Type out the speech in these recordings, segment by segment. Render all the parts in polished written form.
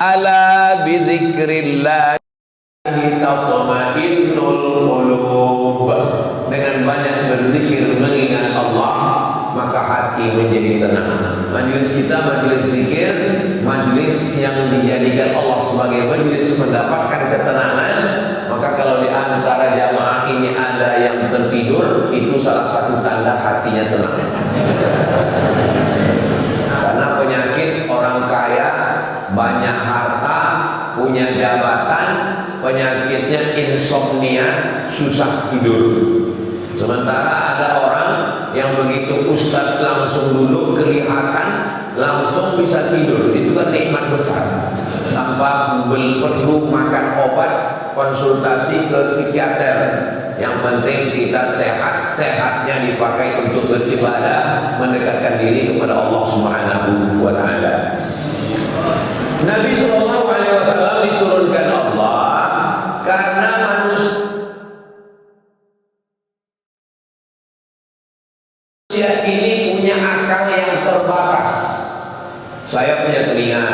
Ala bizikrillah tatma'innul qulub. Dengan banyak berzikir mengingat Allah, maka hati menjadi tenang. Majelis kita majelis zikir, majelis yang dijadikan Allah sebagai majelis mendapatkan ketenangan. Maka kalau di antara jamaah ini ada yang tertidur, itu salah satu tanda hatinya tenang. Karena penyakit orang kaya, banyak harta, punya jabatan, penyakitnya insomnia, susah tidur. Sementara ada orang yang begitu ustadz langsung duduk kelihatan, langsung bisa tidur. Itu kan nikmat besar. Tanpa perlu makan obat, konsultasi ke psikiater. Yang penting kita sehat, sehatnya dipakai untuk beribadah, mendekatkan diri kepada Allah Subhanahu wa Ta'ala. Nabi Shallallahu Alaihi Wasallam diturunkan Allah karena manusia ini punya akal yang terbatas. Saya punya telinga,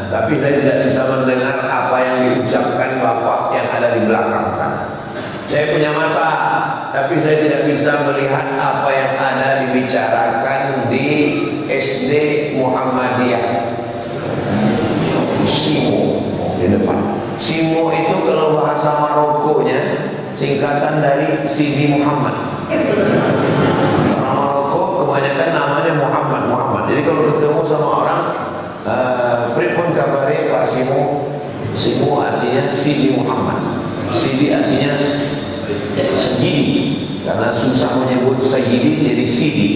tapi saya tidak bisa mendengar apa yang diucapkan Bapak yang ada di belakang sana. Saya punya mata, tapi saya tidak bisa melihat apa yang ada dibicarakan di SD Muhammadiyah. Simo di depan. Simo itu kalau bahasa Marokonya singkatan dari Sidi Muhammad. Orang Maroko kebanyakan namanya Muhammad. Jadi kalau ketemu sama orang, pripun kabare Pak Simo? Simo artinya Sidi Muhammad. Sidi artinya Sayyidi, karena susah menyebut Sayyidi jadi Sidi.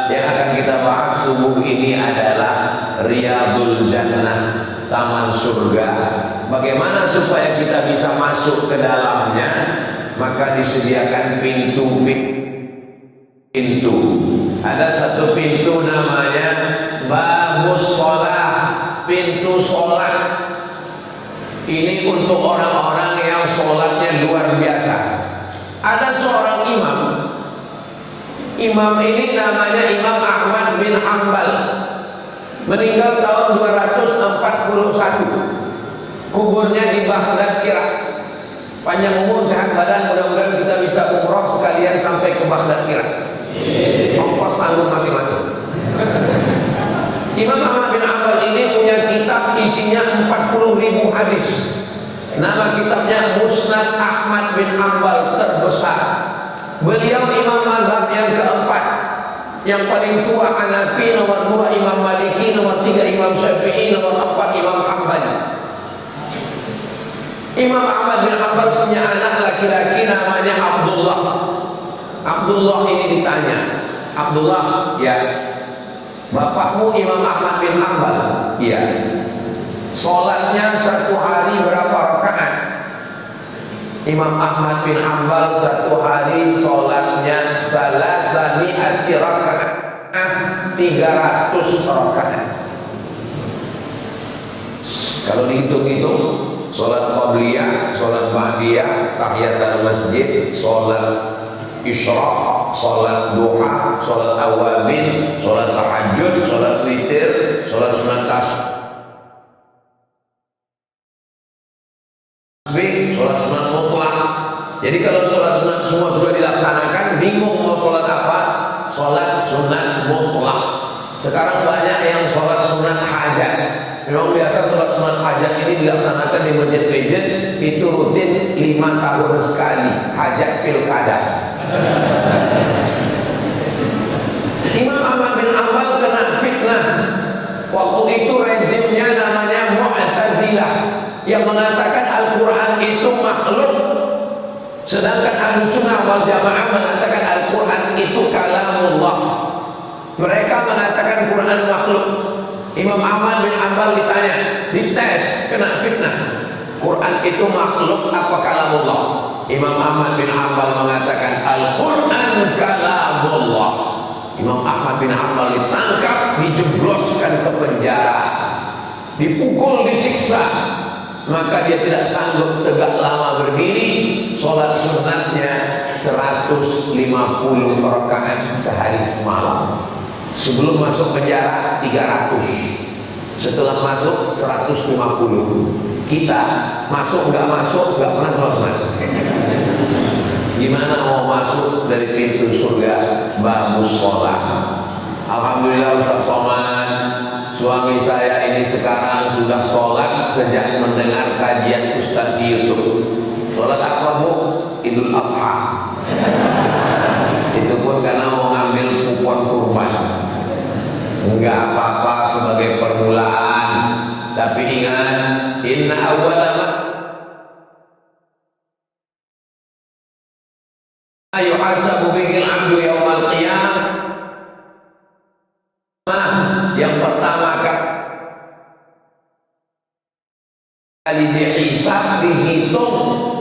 Yang akan kita bahas subuh ini adalah Riyadul Jannah, taman surga. Bagaimana supaya kita bisa masuk ke dalamnya? Maka disediakan pintu. Ada satu pintu namanya Babus Sholah, pintu sholat. Ini untuk orang-orang yang sholatnya luar biasa. Ada seorang imam. Imam ini namanya Imam Ahmad bin Hanbal, meninggal tahun 241. Kuburnya di Baghdad, Irak. Panjang umur, sehat badan, mudah-mudahan kita bisa umroh sekalian sampai ke Baghdad, Irak. Ongkos tanggung masing-masing. Imam Ahmad bin Hanbal ini punya kitab isinya 40.000 hadis. Nama kitabnya Musnad Ahmad bin Hanbal, terbesar. Beliau imam mazhab yang keempat. Yang paling tua Hanafi, nomor 2 Imam Maliki, nomor 3 Imam Syafi'i, nomor 4 Imam Hambali. Imam Ahmad bin Hanbal punya anak laki-laki namanya Abdullah. Abdullah ini ditanya, Abdullah, ya, bapakmu Imam Ahmad bin Hanbal? Iya. Sholatnya satu hari berapa rakaat? Imam Ahmad bin Hanbal satu hari sholatnya salasami'ati rakaat, 300 rakaat. Kalau dihitung-hitung, sholat qabliyah, sholat ba'diyah, tahiyatul masjid, sholat isyraq, sholat duha, sholat awabin, sholat tahajud, sholat witir, sholat sunat tasbih, sholat sunat mutlak. Jadi kalau sholat sunat semua sudah dilaksanakan, bingung mau sholat apa? Sholat sunat mutlak. Sekarang banyak yang sholat sunat hajat. Memang biasa sholat sunat hajat ini dilaksanakan di masjid-masjid, itu rutin 5 tahun sekali, hajat pilkada. Imam Ahmad bin Hanbal kena fitnah. Waktu itu rezimnya namanya Mu'tazilah, yang mengatakan Al-Quran itu makhluk, sedangkan Ahlussunnah wal Jamaah mengatakan Al-Quran itu kalamullah. Mereka mengatakan Quran makhluk. Imam Ahmad bin Hanbal ditanya, dites, kena fitnah, Quran itu makhluk apa kalamullah? Imam Ahmad bin Hanbal mengatakan Al-Quran kalamullah. Imam Ahmad bin Hanbal ditangkap, dijebloskan ke penjara, dipukul, disiksa. Maka dia tidak sanggup tegak lama berdiri. Sholat sunatnya 150 rakaat sehari semalam. Sebelum masuk penjara 300, setelah masuk 150. Kita masuk nggak pernah sholat. Gimana mau masuk dari pintu surga bagus sholat? Alhamdulillah Ustaz Somad, suami saya ini sekarang sudah sholat sejak mendengar kajian Ustaz di YouTube. Sholat apa Bu? Idul Adha. Itu pun karena mau ngambil kupon kurban. Enggak apa-apa sebagai permulaan, tapi ingat, inna awwala ma yuhasabu bihil abdu yaumal qiyamah, yang pertama kali dihisab, dihitung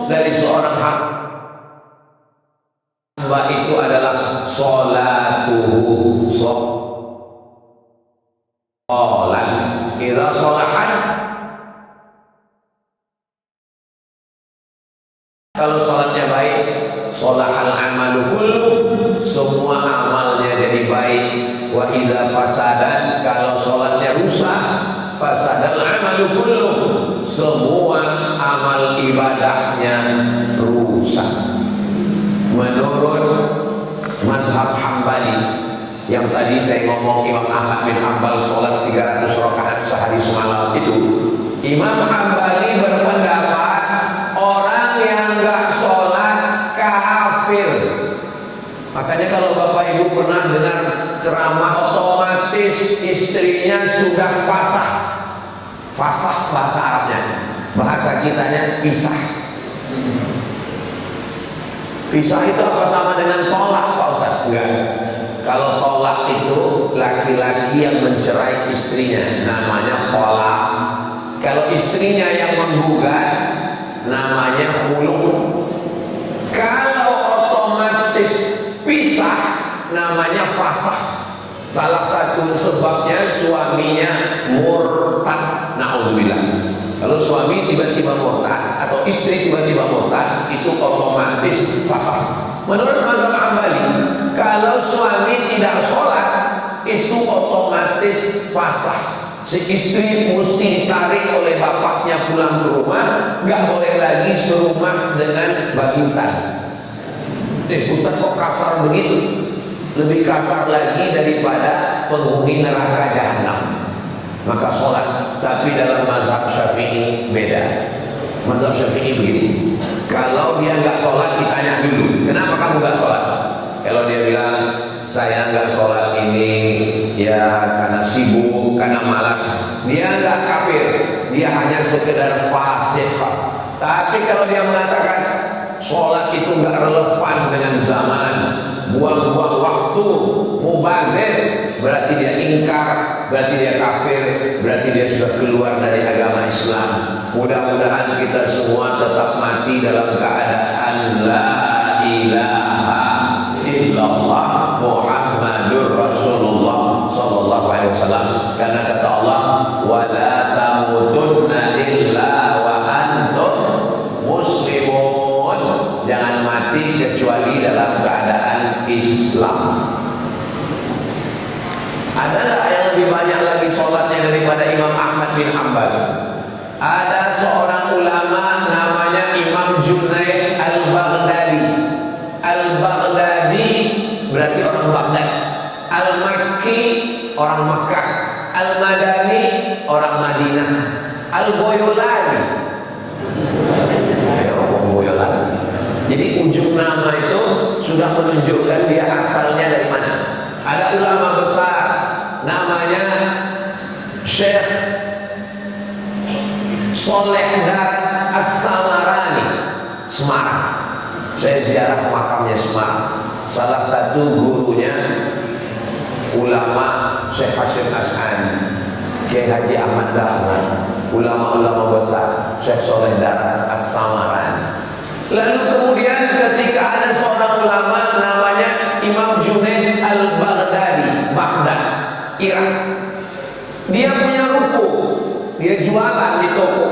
dari seorang hamba itu adalah sholatuhu, sholat. Idza sholahan, kalau sholatnya baik, sholahal amalu kullu, semua amalnya jadi baik. Wa idza fasadan, kalau sholatnya rusak, fasadal amalu kullu, semua amal ibadahnya rusak. Menurut mazhab Hambali, yang tadi saya ngomong Imam Ahmad bin Hanbal sholat 300 rakaat sehari semalam itu, Imam Hambali berpendapat orang yang nggak sholat kafir. Makanya kalau Bapak Ibu pernah dengar ceramah, otomatis istrinya sudah fasah. Fasah bahasa Arabnya, bahasa kitanya pisah. Pisah itu apa sama dengan tolak Pak Ustaz? Enggak. Kalau tolak itu laki-laki yang mencerai istrinya, namanya tolak. Kalau istrinya yang menggugat, namanya khulu. Kalau otomatis pisah, namanya fasah. Salah satu sebabnya suaminya murtad, na'udzubillah. Kalau suami tiba-tiba murtad atau istri tiba-tiba murtad, itu otomatis fasah. Menurut mazhab Hambali, kalau suami tidak sholat, itu otomatis fasah. Si istri mesti ditarik oleh bapaknya pulang ke rumah, nggak boleh lagi serumah dengan bagitan. Ustaz kok kasar begitu? Lebih kasar lagi daripada penghuni neraka jahanam. Maka sholat. Tapi dalam mazhab Syafi'i beda. Mazhab Syafi'i begini, kalau dia nggak sholat, ditanya dulu, kenapa kamu nggak sholat? Kalau dia bilang, saya nggak sholat ini ya karena sibuk, karena malas, dia nggak kafir, dia hanya sekedar fasik. Tapi kalau dia mengatakan sholat itu nggak relevan dengan zaman, buang-buang waktu, mubazir, berarti dia ingkar, berarti dia kafir, berarti dia sudah keluar dari agama Islam. Mudah-mudahan kita semua tetap mati dalam keadaan la ilaha illallah Muhammadur Rasulullah sallallahu alaihi wasallam. Karena kata Allah, wala tamutunna illa wa antum muslimun. Jangan mati kecuali dalam keadaan Islam. Ada nggak yang lebih banyak lagi sholatnya daripada Imam Ahmad bin Hanbal? Ada seorang ulama namanya Imam Junaid al-Baghdadi. Al-Baghdadi berarti orang Baghdad. Al-Makki orang Makkah. Al-Madani orang Madinah. Al-Boyolali, orang Boyolali. Jadi ujung nama itu sudah menunjukkan dia asalnya dari mana. Ada ulama besar namanya Syekh Soleh Dar As-Samarani, Semarang. Saya ziarah makamnya Semarang. Salah satu gurunya ulama Syekh Hasyim As'ani, Kiai Haji Ahmad Dahlan, ulama-ulama besar Syekh Soleh Dar As-Samarani. Lalu kemudian ketika ada seorang ulama namanya Imam Junaid al-Baghdadi, Baghdad, Irak. Dia punya ruko, dia jualan di toko.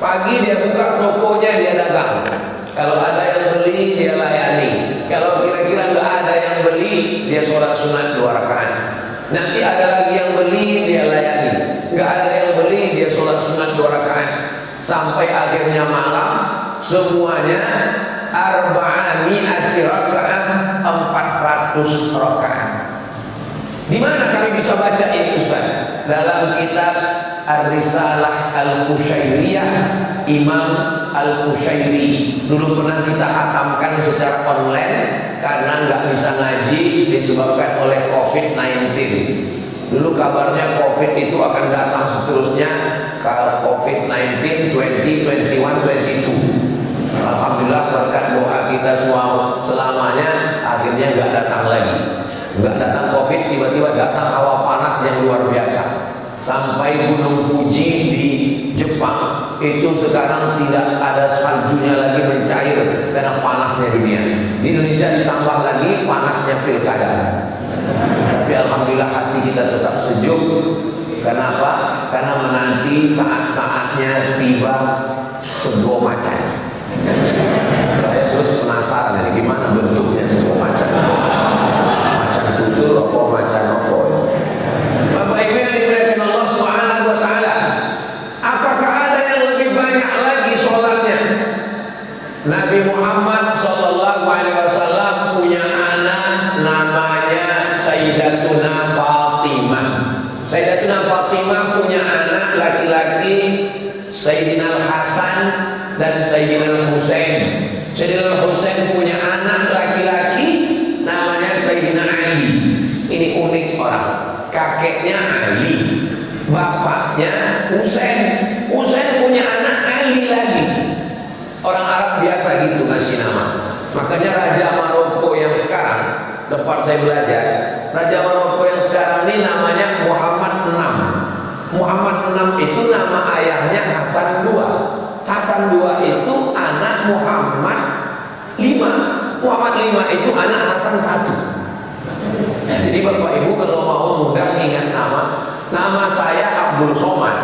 Pagi dia buka tokonya, dia dagang. Kalau ada yang beli, dia layani. dia sholat sunat 2 rakaat. Nanti ada lagi yang beli, dia layani. Nggak ada yang beli, dia sholat sunat 2 rakaat. Sampai akhirnya malam, semuanya arba'ami'ati rakaat, 400 rakaat. Di mana kami bisa baca ini Ustaz? Dalam kitab Ar-Risalah Al-Qushairiyah Imam Al-Qushairi. Dulu pernah kita hatamkan secara online karena nggak bisa ngaji disebabkan oleh COVID-19. Dulu kabarnya COVID itu akan datang seterusnya, kalau COVID-19 2021 22. Alhamdulillah berkat doa kita semua selamanya, akhirnya nggak datang lagi. Nggak datang COVID, tiba-tiba datang hawa panas yang luar biasa. Sampai Gunung Fuji di Jepang itu sekarang tidak ada saljunya lagi, mencair karena panasnya dunia. Di Indonesia ditambah lagi panasnya pilkada. Tapi alhamdulillah hati kita tetap sejuk. Kenapa? Karena menanti saat-saatnya tiba sego macan. Saya terus penasaran ini gimana bentuknya sego macan. Macan tutul apa macan apa? Bapak Ibu yang dimuliakan Allah Subhanahu wa taala, apakah ada yang lebih banyak lagi sholatnya? Nabi Muhammad sallallahu alaihi wasallam punya anak namanya Sayyidatuna Fatimah. Sayyidatuna Fatimah punya anak laki-laki Sayyidina Hasan dan Sayyidina Husain. Sayyidina Husain punya anak laki-laki namanya Sayyidina Ali. Ini unik orang. Kakeknya Ali, bapaknya Husain. Husain punya anak Ali lagi. Orang Arab biasa gitu ngasih nama. Makanya Raja Maroko yang sekarang, tempat saya belajar, Raja Maroko yang sekarang ini namanya Muhammad VI. Muhammad VI itu nama ayahnya Hasan II. Hasan II itu anak Muhammad V. Muhammad V itu anak Hasan I. Jadi Bapak Ibu kalau mau mudah ingat nama saya Abdul Somad,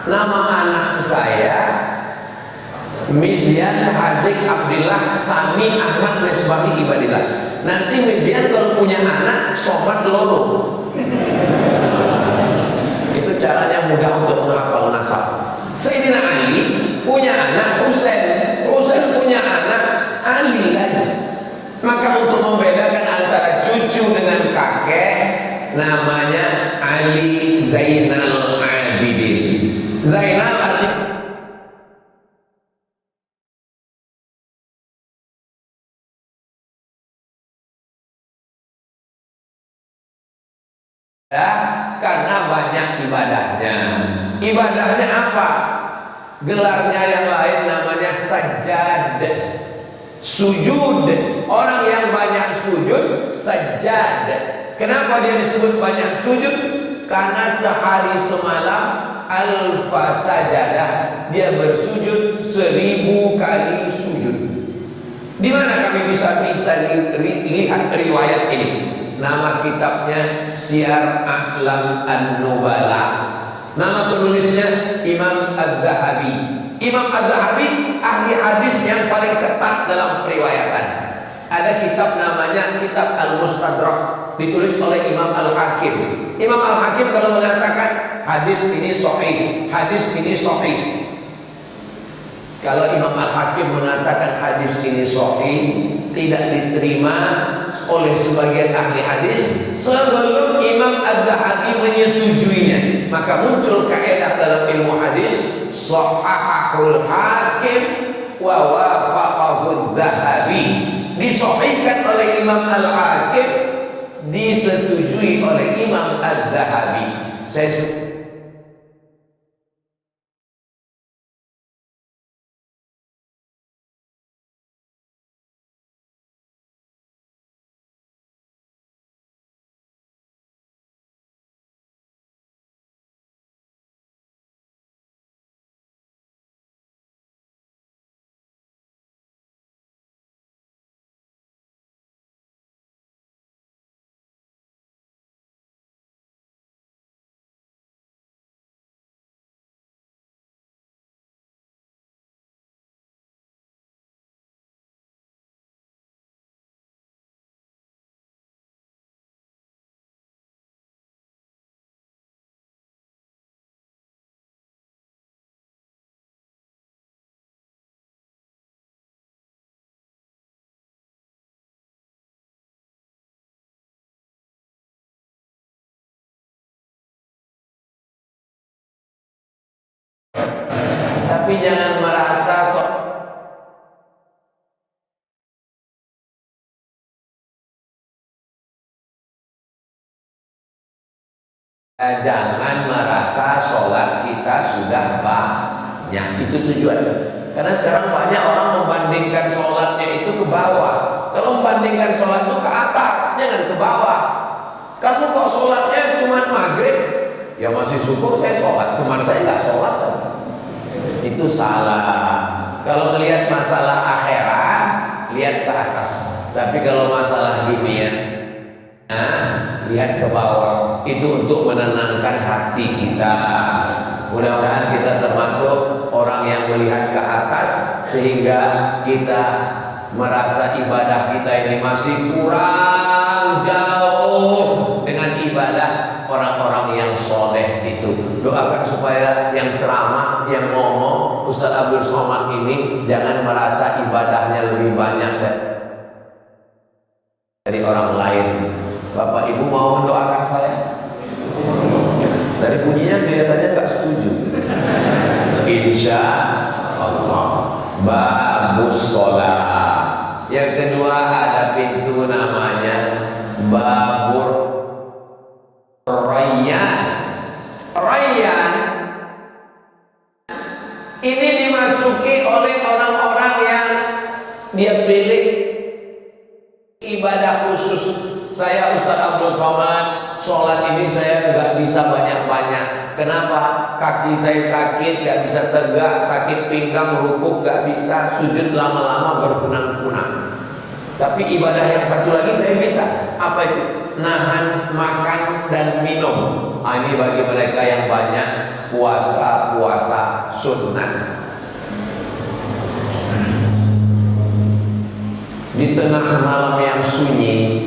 nama anak saya Mizyan Hazik Abdillah Sami Ahmad Misbahi Ibadillah. Nanti Mizyan kalau punya anak Somad Lolo. Itu caranya mudah untuk menghafal nasab. Sayyidina Ali punya anak Husain, Husain punya anak Ali lagi. Maka untuk membedakan antara cucu dengan kakek, namanya Ali Zainal Abidin. Zainal artinya karena banyak ibadahnya. Ibadahnya apa? Gelarnya yang lain namanya sajad, sujud. Orang yang banyak sujud sajad. Kenapa dia disebut banyak sujud? Karena sehari semalam alfa sajadah, dia bersujud 1000 kali sujud. Di mana kami bisa lihat riwayat ini? Nama kitabnya Syiar A'lam An-Nubala. Nama penulisnya Imam Az-Zahabi. Imam Az-Zahabi ahli hadis yang paling ketat dalam periwayatan. Ada kitab namanya Kitab Al-Mustadrak, ditulis oleh Imam Al-Hakim. Imam Al-Hakim kalau mengatakan hadis ini sahih, hadis ini sahih. Kalau Imam Al-Hakim mengatakan hadis ini sahih, tidak diterima oleh sebagian ahli hadis sebelum Imam Az-Zahabi menyetujuinya. Maka muncul kaidah dalam ilmu hadis, sahahul hakim wa wafaqahu Az-Zahabi. Disahihkan oleh Imam Al-Hakim, disetujui oleh Imam Az-Zahabi. Saya Tapi jangan merasa jangan merasa sholat kita sudah banyak. Itu tujuan. Karena sekarang banyak orang membandingkan sholatnya itu ke bawah. Kalau membandingkan sholat itu ke atas, jangan ke bawah. Kamu kok sholatnya cuma maghrib, ya masih syukur saya sholat, teman saya nggak sholat. Itu salah. Kalau melihat masalah akhirat, lihat ke atas. Tapi kalau masalah dunia, lihat ke bawah. Itu untuk menenangkan hati kita. Mudah-mudahan kita termasuk orang yang melihat ke atas, sehingga kita merasa ibadah kita ini masih kurang jauh dengan ibadah orang-orang yang soleh itu. Doakan supaya yang ceramah, yang ngomong Ustaz Abdul Somad ini jangan merasa ibadahnya lebih banyak dari orang lain. Bapak Ibu mau mendoakan saya? Dari bunyinya kelihatannya nggak setuju. Insya Allah bagus sholat. Yang kedua ada pintu namanya babur Rayyan. Rayyan ini dimasuki oleh orang-orang yang dia pilih ibadah khusus. Saya Ustaz Abdul Somad, sholat ini saya nggak bisa banyak-banyak. Kenapa? Kaki saya sakit, nggak bisa tegak, sakit pinggang, rukuk nggak bisa, sujud lama-lama berkunang-kunang. Tapi ibadah yang satu lagi saya bisa. Apa itu? Nahan makan dan minum. Ini bagi mereka yang banyak puasa sunnah. Di tengah malam yang sunyi,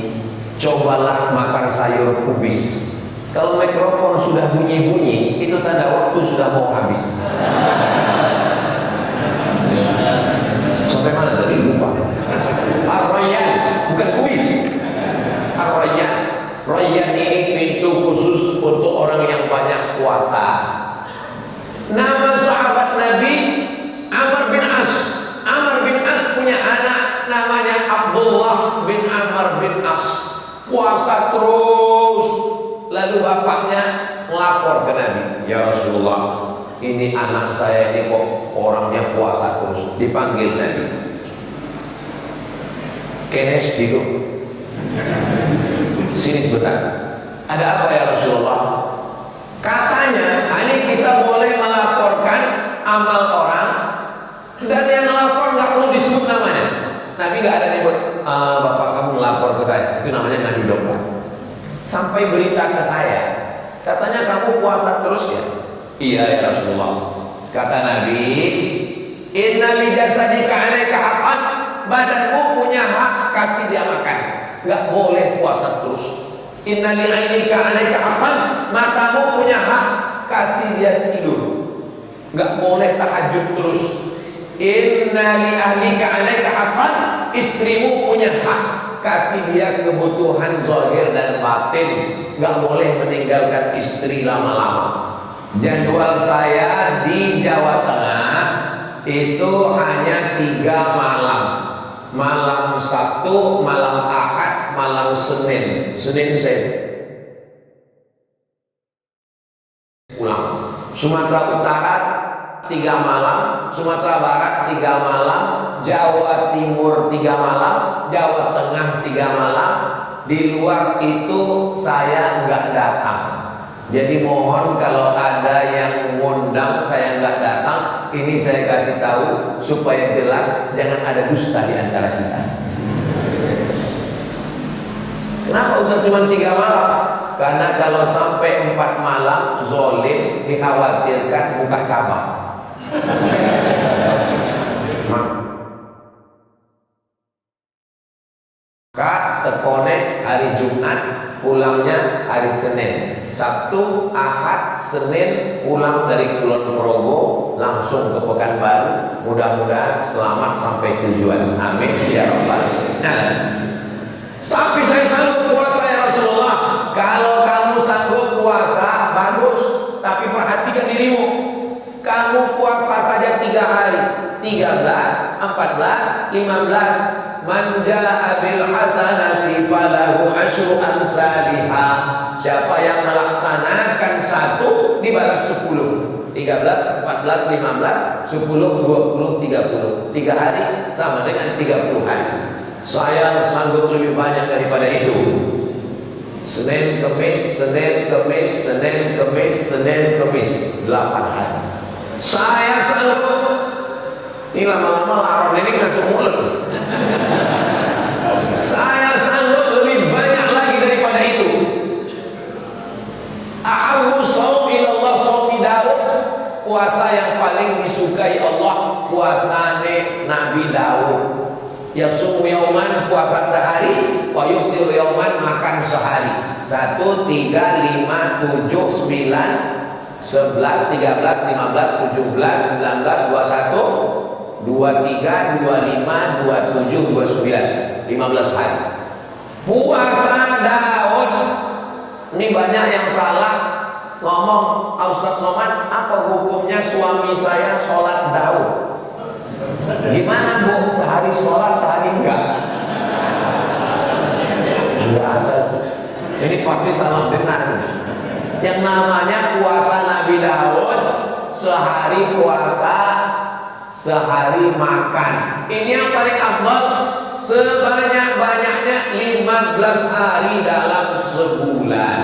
cobalah makan sayur kubis. Kalau mikrofon sudah bunyi-bunyi, itu tanda waktu sudah mau habis. Sampai mana tadi? Lupa. Ar-Rayyan, bukan kubis. Ar-Rayyan. Rayyan ini pintu khusus untuk orang yang banyak puasa. Nama sahabat Nabi Amr bin As. Amr bin As punya anak namanya Abdullah bin Amr bin As. Puasa terus. Lalu bapaknya melapor ke Nabi, ya Rasulullah, ini anak saya ini kok orangnya puasa terus. Dipanggil Nabi, kenes dulu, sini sebentar. Ada apa ya Rasulullah? Katanya, ini kita boleh melaporkan amal orang, dan yang melapor nggak perlu disebut namanya. Nabi nggak ada nyebut, bapak kamu melapor ke saya, itu namanya ngadu domba. Sampai berita ke saya, katanya kamu puasa terus ya? Iya ya Rasulullah. Kata Nabi, inna li jasadika 'alaika haqqan, badanmu punya hak, kasih dia makan. Gak boleh puasa terus. Inna li 'ainika 'alaika haqqan, matamu punya hak, kasih dia tidur. Gak boleh tahajud terus. Inna li ahlika 'alaika haqqan, istrimu punya hak, kasih dia kebutuhan zahir dan batin. Gak boleh meninggalkan istri lama-lama. Jadwal saya di Jawa Tengah itu hanya 3 malam. Malam Sabtu, malam Ahad, malam Senin. Senin saya pulang. Sumatera Utara 3 malam, Sumatera Barat 3 malam, Jawa Timur 3 malam, Jawa Tengah 3 malam. Di luar itu saya nggak datang. Jadi mohon kalau ada yang ngundang saya nggak datang, ini saya kasih tahu supaya jelas, jangan ada dusta di antara kita. Kenapa Ustaz cuma 3 malam? Karena kalau sampai 4 malam zolim, dikhawatirkan buka cabang. Maka tekone hari Jumat, pulangnya hari Senin. Sabtu, Ahad, Senin pulang dari Kulon Progo langsung ke Pekanbaru. Mudah-mudahan selamat sampai tujuan. Amin ya rabbal alamin. Tapi saya sanggup puasa ya Rasulullah. Kalau kamu sanggup puasa bagus, tapi perhatikan dirimu. Kamu 13, 14, 15. Man jaa bil hasanati falahu asyru amsalihha. Siapa yang melaksanakan satu dibalas 10. 13, 14, 15, 10, 20, 30. 3 hari sama dengan 30 hari. Saya sanggup lebih banyak daripada itu. Senin, Kemis, Senin, Kemis, Senin, Kemis, Senin, Kemis, 8 hari. Saya sanggup. Ini lama-lama laron ini masuk mulut. Saya sanggup lebih banyak lagi daripada itu. Ahabbu shaum ilallah shaumi Daud. Puasa yang paling disukai Allah puasane Nabi Daud. Yasumu yauman, puasa sehari, wa yuftiru yauman, makan sehari. 1, 3, 5, 7, 9, 11, 13, 15, 17, 19, 21, 23, 25, 27, 29, 15 hari. Puasa Daud. Ini banyak yang salah ngomong, Ustaz Somad, apa hukumnya suami saya sholat Daud? Gimana Bu, sehari sholat sehari enggak? Enggak ada. Ini pasti salah benar. Yang namanya puasa Nabi Daud, sehari puasa, sehari makan. Ini yang paling afdal. Sebanyak-banyaknya 15 hari dalam sebulan.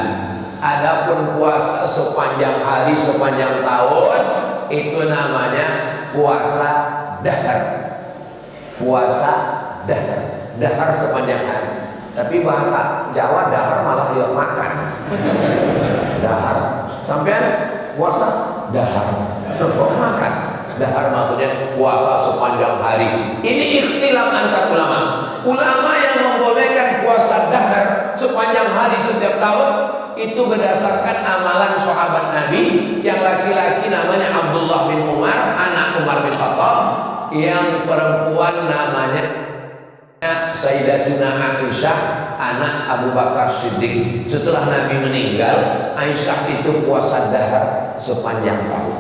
Adapun puasa sepanjang hari, sepanjang tahun, itu namanya puasa dahar. Puasa dahar. Dahar sepanjang hari. Tapi bahasa Jawa dahar malah dia makan. Dahar. Sampean puasa dahar. Kok makan? Dahar maksudnya puasa sepanjang hari. Ini ikhtilaf antar ulama. Ulama yang membolehkan puasa dahar sepanjang hari setiap tahun itu berdasarkan amalan sahabat Nabi. Yang laki-laki namanya Abdullah bin Umar, anak Umar bin Khattab. Yang perempuan namanya Sayyidatuna Aisyah, anak Abu Bakar Siddiq. Setelah Nabi meninggal, Aisyah itu puasa dahar sepanjang tahun.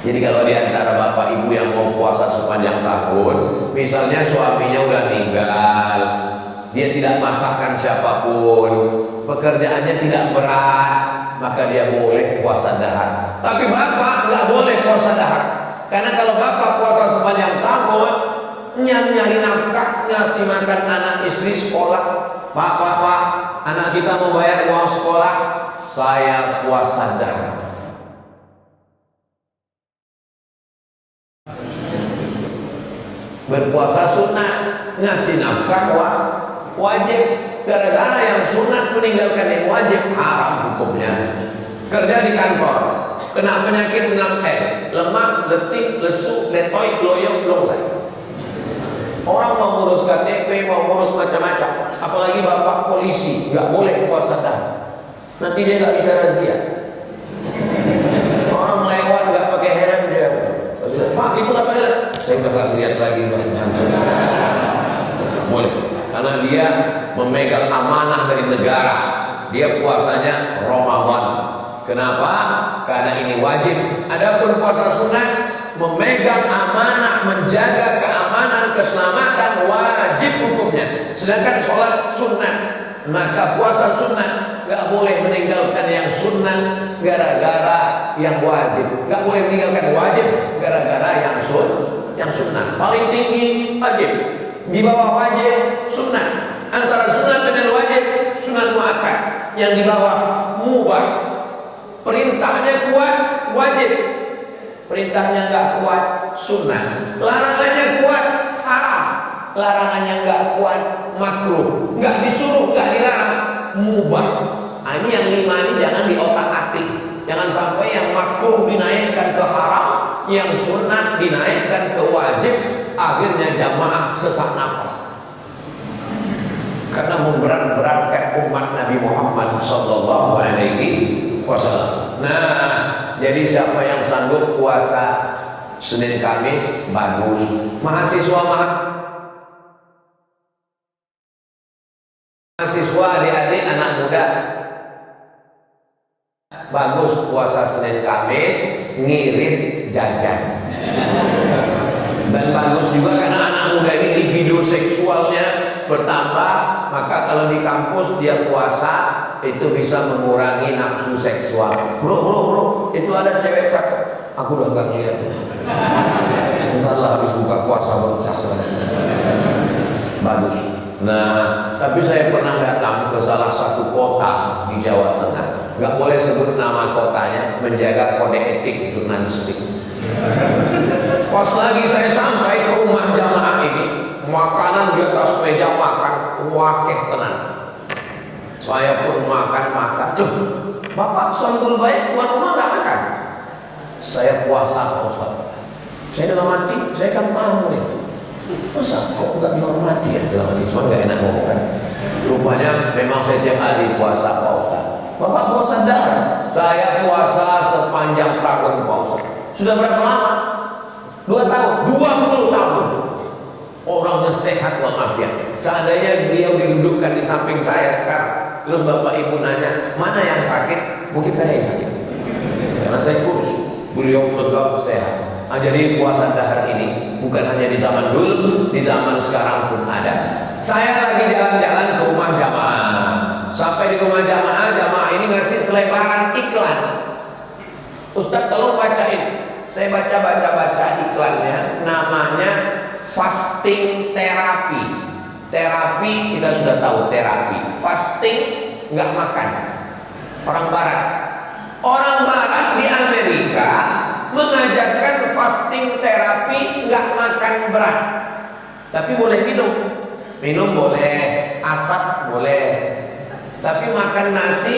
Jadi kalau di antara bapak ibu yang mau puasa sepanjang tahun, misalnya suaminya udah meninggal, dia tidak masakkan siapapun, pekerjaannya tidak berat, maka dia boleh puasa dahar. Tapi bapak nggak boleh puasa dahar, karena kalau bapak puasa sepanjang tahun, nyari nafkah, ngasih makan anak istri sekolah. Pak, anak kita mau bayar uang sekolah, saya puasa dahar. Berpuasa sunnah, ngasih nafkah wajib. Gara-gara yang sunat meninggalkan yang wajib, haram hukumnya. Kerja di kantor, kena penyakit 6M, lemah, letih, lesu, letoy, loyong, lolai. Orang mau ngurus KTP, mau ngurus macam-macam, apalagi bapak polisi, nggak boleh puasa dahar. Nanti dia nggak bisa razia. Orang lewat nggak pakai helm dia, Pak itu nggak pakai helm. Saya udah nggak lihat lagi, boleh, karena dia memegang amanah dari negara. Dia puasanya Ramadan. Kenapa? Karena ini wajib. Adapun puasa sunnah, memegang amanah, menjaga keamanan, keselamatan, wajib hukumnya. Sedangkan sholat sunnah, maka puasa sunnah nggak boleh meninggalkan yang sunnah gara-gara yang wajib. Nggak boleh meninggalkan wajib gara-gara yang sunnah. Paling tinggi wajib, di bawah wajib sunnah. Antara sunnah dengan wajib, sunnah muakkad. Yang di bawah mubah. Perintahnya kuat, wajib. Perintahnya nggak kuat, sunnah. Larangannya kuat, haram. Larangannya nggak kuat, makruh. Nggak disuruh, nggak dilarang, mubah. Nah, ini yang 5 ini jangan diotak-atik. Jangan sampai yang makruh dinaikkan ke haram, yang sunnah dinaikkan ke wajib. Akhirnya jamaah sesak nafas. Karena memberat-beratkan umat Nabi Muhammad sallallahu alaihi wasallam. Nah, jadi siapa yang sanggup puasa Senin Kamis, bagus. Mahasiswa adik-adik, anak muda, bagus puasa Senin Kamis, ngirit jajan. Dan bagus juga karena anak muda ini libido seksualnya bertambah, maka kalau di kampus dia puasa itu bisa mengurangi nafsu seksual. Bro, itu ada cewek cakep, aku udah gak ngeliat. Entarlah habis buka puasa baru cas lagi. Bagus. Nah, tapi saya pernah datang ke salah satu kota di Jawa Tengah. Gak boleh sebut nama kotanya, menjaga kode etik jurnalistik. Pas lagi saya sampai ke rumah jamaah ini, makanan di atas meja makan, wakeh tenang. Saya pun makan. Tuh, Bapak Sohibul Baik, tuan rumah gak makan? Saya puasa Pak Ustaz. Saya dalam hati, saya kan tahu nih. Masa kok gak dihormati ya dalam hati? Soalnya gak enak ngomong kan. Rupanya memang saya tiap hari puasa Pak Ustaz. Bapak puasa dahar? Saya puasa sepanjang tahun Pak Ustaz. Sudah berapa lama? 2 tahun, 20 tahun. Orangnya sehat walafiat. Seandainya beliau didudukkan di samping saya sekarang, terus bapak ibu nanya, mana yang sakit? Mungkin saya yang sakit. Karena saya kurus, beliau tegap sehat. Nah, jadi puasa dahar ini bukan hanya di zaman dulu, di zaman sekarang pun ada. Saya lagi jalan-jalan ke rumah jamaah. Sampai di rumah jamaah ini ngasih selebaran iklan. Ustaz tolong bacain. Saya baca iklannya, namanya fasting terapi. Terapi kita sudah tahu terapi. Fasting nggak makan. Orang Barat di Amerika mengajarkan fasting terapi nggak makan berat, tapi boleh minum boleh, asap boleh, tapi makan nasi,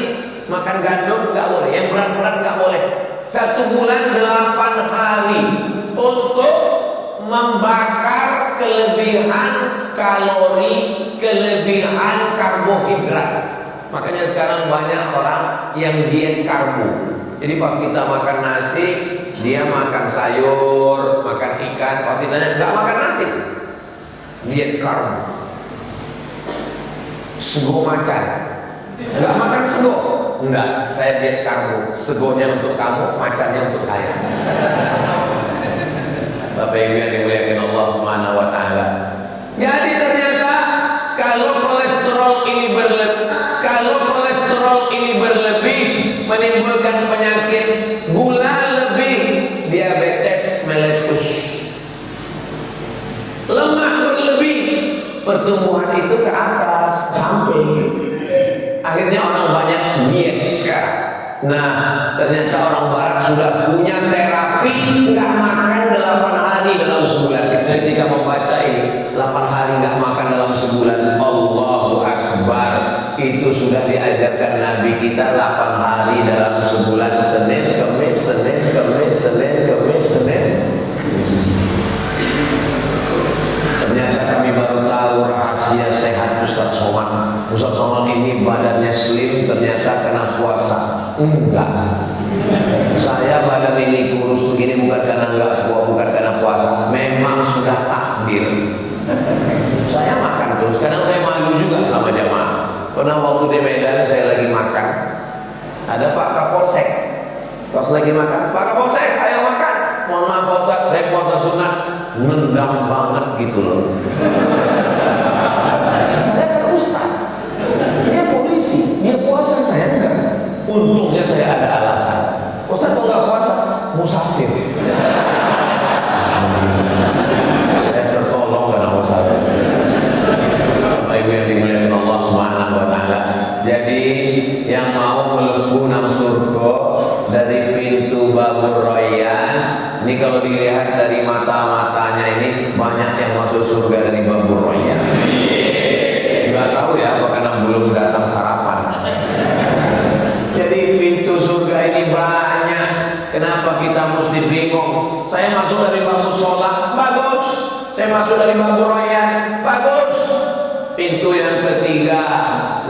makan gandum nggak boleh, yang berat-berat nggak boleh. 1 bulan 8 hari untuk membakar kelebihan kalori, kelebihan karbohidrat. Makanya sekarang banyak orang yang diet karbo. Jadi pas kita makan nasi, dia makan sayur, makan ikan. Pas ditanya nggak makan nasi, diet karbo. Sego macan, nggak makan sego. Enggak, saya diet karbo. Segonya untuk kamu, macannya untuk saya. Bapak Ibu yang dimuliakan Allah Subhanahu wa taala. Jadi ternyata kalau kolesterol ini berlebih menimbulkan penyakit gula lebih, diabetes meletus. Lemak berlebih, pertumbuhan itu ke atas sampai akhirnya orang banyak diet sekarang. Nah, ternyata orang Barat sudah punya terapi nggak makan 8 hari dalam sebulan. Ketika membaca ini 8 hari nggak makan dalam sebulan, Allahu Akbar, itu sudah diajarkan Nabi kita 8 hari dalam sebulan, Senin, Kamis, Senin, Kamis, Senin, Kamis, Senin. Ternyata kami baru tahu rahasia sehat Ustaz Somad. Ustaz Somad ini badannya slim, ternyata kena puasa. Enggak. Saya badan ini kurus begini bukan karena puasa, memang sudah takdir. Saya makan terus, kadang saya malu juga sama jamaah. Pernah waktu di Medan saya lagi makan, ada Pak Kapolsek. Pas lagi makan, Pak Kapolsek, ayo makan. Mohon maaf Pak Ustaz, saya puasa sunat. Nendang banget gitu loh. Saya kan Ustaz, dia polisi, dia puasa, saya enggak. Untungnya saya ada alasan. Ustaz kok nggak puasa? Musafir. Saya tertolong karena musafir. Bapak Ibu yang dimuliakan Allah Subhanahu wa taala. Jadi yang mau melebu nang surga dari pintu Babur Rayyan, ini kalau dilihat dari mata-matanya ini banyak yang masuk surga dari Babur Rayyan. Nggak tahu ya, apa karena belum datang sarapan. Jadi pintu surga ini banyak. Kenapa kita mesti bingung? Saya masuk dari Babur Sholat, bagus. Saya masuk dari Babur Rayyan, bagus. Pintu yang ketiga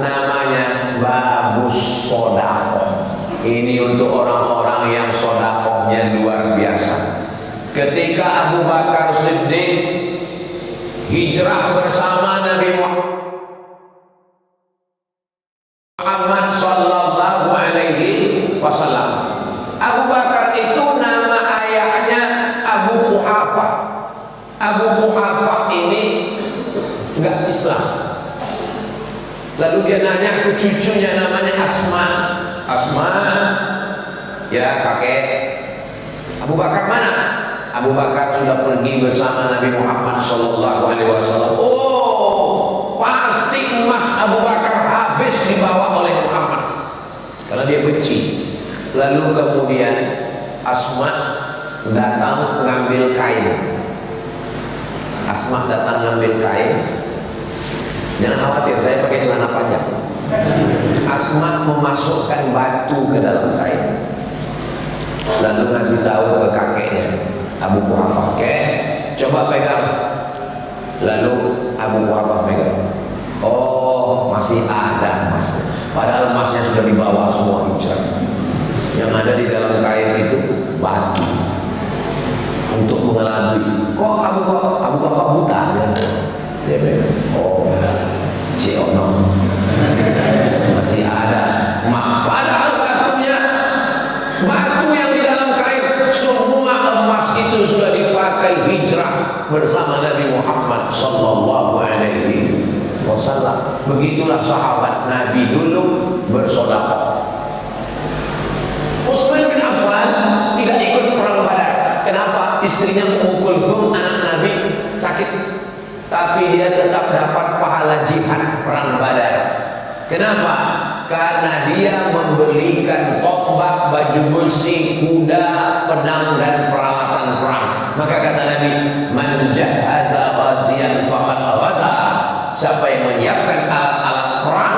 namanya Babus Sodakoh. Ini untuk orang-orang yang sodakohnya luar biasa. Ketika Abu Bakar Siddiq hijrah bersama Nabi Muhammad sallallahu alaihi wasallam, Abu Bakar itu nama ayahnya Abu Quhafah. dia nanya ke cucunya namanya Asma. Asma, ya kakek, Abu Bakar mana? Abu Bakar sudah pergi bersama Nabi Muhammad SAW. Oh, pasti emas Abu Bakar habis dibawa oleh Muhammad karena dia benci. Lalu kemudian Asma datang mengambil kain. Asma datang mengambil kain. Jangan khawatir, saya pakai celana panjang. Asma memasukkan batu ke dalam kain, lalu ngasih tahu ke kakeknya Abu Quhafah, coba pegang. Lalu Abu Quhafah pegang. Oh, masih ada emas. Padahal emasnya sudah dibawa semua hijrah. Yang ada di dalam kain itu batu untuk mengelabui. Kok Abu Quhafah buta? Dia bilang, oh, si Ono masih ada emas. Padahal batu yang di dalam kain, semua emas itu sudah dipakai hijrah bersama Nabi Muhammad sallallahu alaihi wasallam. Begitulah sahabat Nabi dulu bersedekah. Utsman bin Affan tidak ikut perang Badar. Kenapa? Istrinya Ummu Kulsum, anak Nabi, sakit, tapi dia tetap dapat pahala jihad perang Badar. Kenapa? Karena dia membelikan tombak, baju besi, kuda, pedang dan peralatan perang. Maka kata Nabi, man jahaza ghaziyan faqad ghaza. Siapa yang menyiapkan alat-alat perang,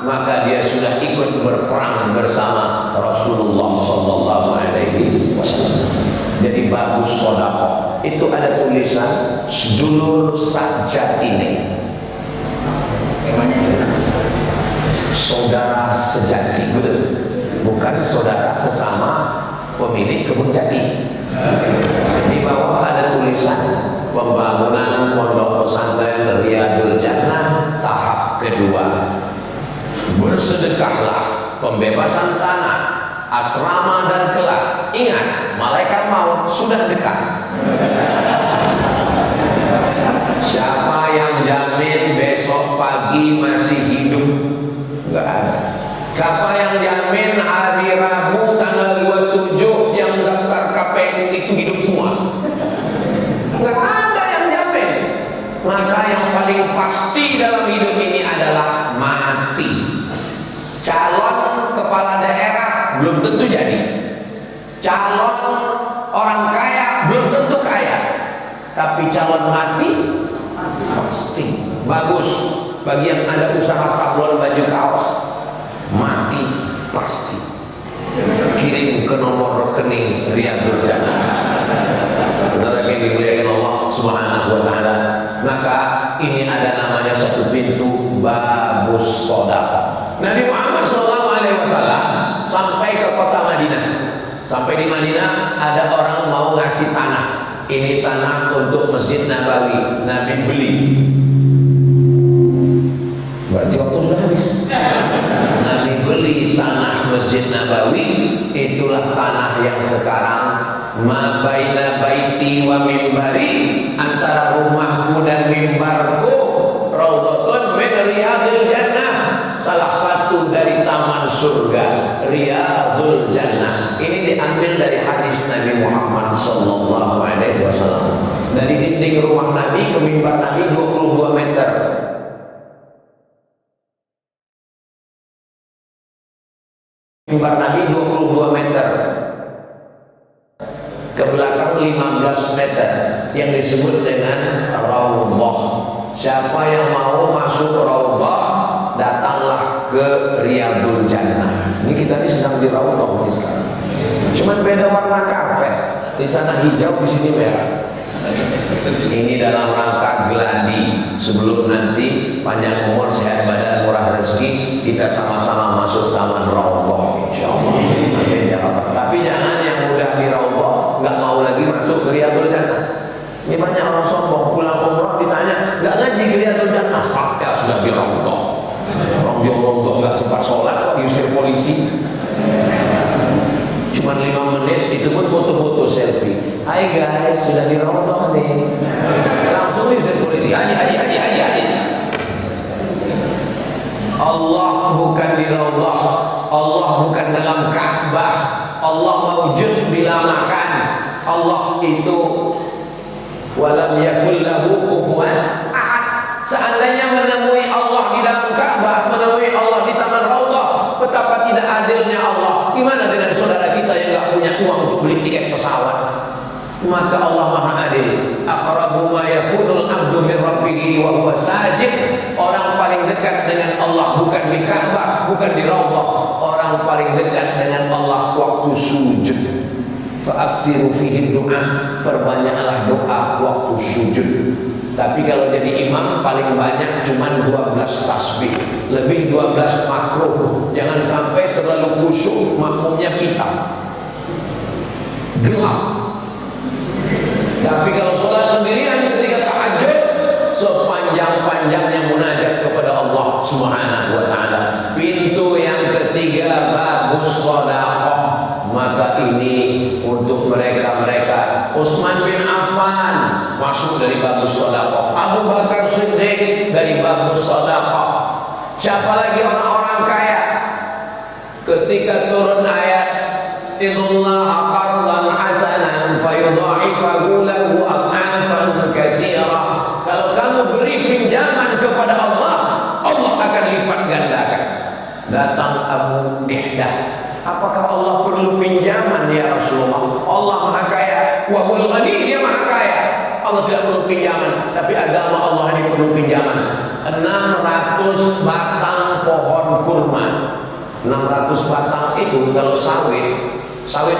maka dia sudah ikut berperang bersama Rasulullah sallallahu alaihi wasallam. Jadi bagus sedekah. Itu ada tulisan sedulur sajatine. Saudara sejati, betul? Bukan saudara sesama pemilik kebun jati. Di bawah ada tulisan pembangunan pondok pesantren Riyadul Jannah tahap kedua. Bersedekahlah, pembebasan tanah, asrama dan kelas. Ingat, malaikat maut sudah dekat. Siapa yang jamin besok pagi masih hidup? Enggak ada. Siapa yang jamin hari Rabu tanggal 27 yang daftar KPU itu hidup semua? Enggak ada yang jamin. Maka yang paling pasti dalam hidup ini adalah mati. Calon kepala daerah belum tentu jadi. Calon orang kaya belum tentu kaya. Tapi calon mati pasti. Bagus bagi yang ada usaha sablon baju kaos, mati pasti. Kirim ke nomor rekening Riyadul Jannah. Saudara yang dimuliakan Allah Subhanahu wa taala. Maka ini ada namanya satu pintu babus sedekah. Nabi Muhammad SAW sampai ke kota Madinah. Sampai di Madinah ada orang mau ngasih tanah. Ini tanah untuk Masjid Nabawi. Nabi beli. Berarti waktu sudah habis. Nabi beli tanah Masjid Nabawi. Itulah tanah yang sekarang ma baina baiti wa mimbari, antara rumahku dan mimbarku raudhatun min riyadil jannah, salah satu dari taman surga Riyadul Jannah. Ini diambil dari hadis Nabi Muhammad sallallahu alaihi wasallam. Dari dinding rumah Nabi ke mimbar Nabi 22 meter. Mimbar Nabi 22 meter. Ke belakang 15 meter yang disebut dengan Raudhah. Siapa yang mau masuk Raudhah, datanglah ke Riyadul Jannah. Ini kita ini sedang di Raudhah ini sekarang. Cuman beda warna karpet. Di sana hijau, di sini merah. Ini dalam rangka geladi sebelum nanti panjang umur, sehat badan, murah rezeki, kita sama-sama masuk taman Raudhah insyaallah. Amin ya rabbal. Tapi jangan yang udah di Raudhah nggak mau lagi masuk ke Riyadul Jannah. Ini banyak orang sombong pulang umrah ditanya nggak ngaji ke Riyadul Jannah, ya sudah di Raudhah. Orang di Raudhah nggak sempat sholat kok diusir polisi. Cuma 5 menit itu pun foto-foto selfie. Hai guys, sudah di Raudhah nih. Langsung diusir polisi. Haji. Allah bukan di Raudhah, Allah bukan dalam Ka'bah, Allah mawjud bila makan. Allah itu walam yakul lahu kufuwan ahad. Seandainya menemui Allah di dalam Ka'bah, menemui Allah di Taman Raudhah, betapa tidak adilnya Allah. Gimana dengan saudara kita yang gak punya uang untuk beli tiket pesawat? Maka Allah Maha Adil. Aqrabu ma yakunul abdu min rabbih wa huwa sajid. Orang paling dekat dengan Allah bukan di Ka'bah, bukan di Raudhah. Orang paling dekat dengan Allah waktu sujud. Fa'aksiru fihi du'a. Perbanyaklah doa waktu sujud. Tapi kalau jadi imam paling banyak cuma 12 tasbih, lebih 12 makruh. Jangan sampai terlalu khusyuk, makmumnya hitam, gelap. Tapi kalau sholat sendirian ketika tahajud, sepanjang-panjangnya munajat kepada Allah Subhanahu wa ta'ala. Pintu yang ketiga, bagus sedekah. Maka ini untuk mereka-mereka. Utsman bin Affan masuk dari bagus sedekah. Abu Bakar Siddiq dari bagus sedekah. Siapa lagi orang-orang kaya? Ketika turun ayat Idzullah qardan hasanan fayudha'ifahu lahu ad'afan katsirah. Kalau kamu beri pinjaman kepada Allah, Allah akan lipat gandakan. Datang Abu Mihdah, apakah Allah perlu pinjaman ya Rasulullah? Allah Maha Kaya, wa huwal ghani, Dia Maha Kaya. Allah tidak perlu pinjaman, tapi agama Allah ini perlu pinjaman. 600 batang pohon kurma. 600 batang itu kalau sawit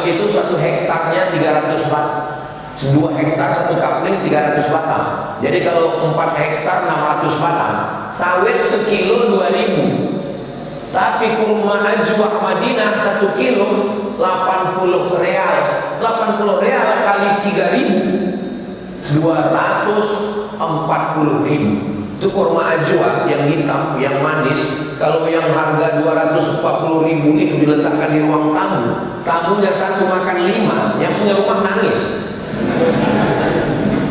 itu 1 hektarnya 300 batang. 2 hektar 1 kapling 300 batang. Jadi kalau 4 hektar 600 batang. Sawit sekilo 2000. Tapi kurma ajwa Madinah 1 kilo 80 real. 80 real kali 3000, 240.000. Itu kurma ajwa yang hitam, yang manis. Kalau yang harga 240.000 itu diletakkan di ruang tamu, tamunya 1 makan 5, yang punya rumah nangis.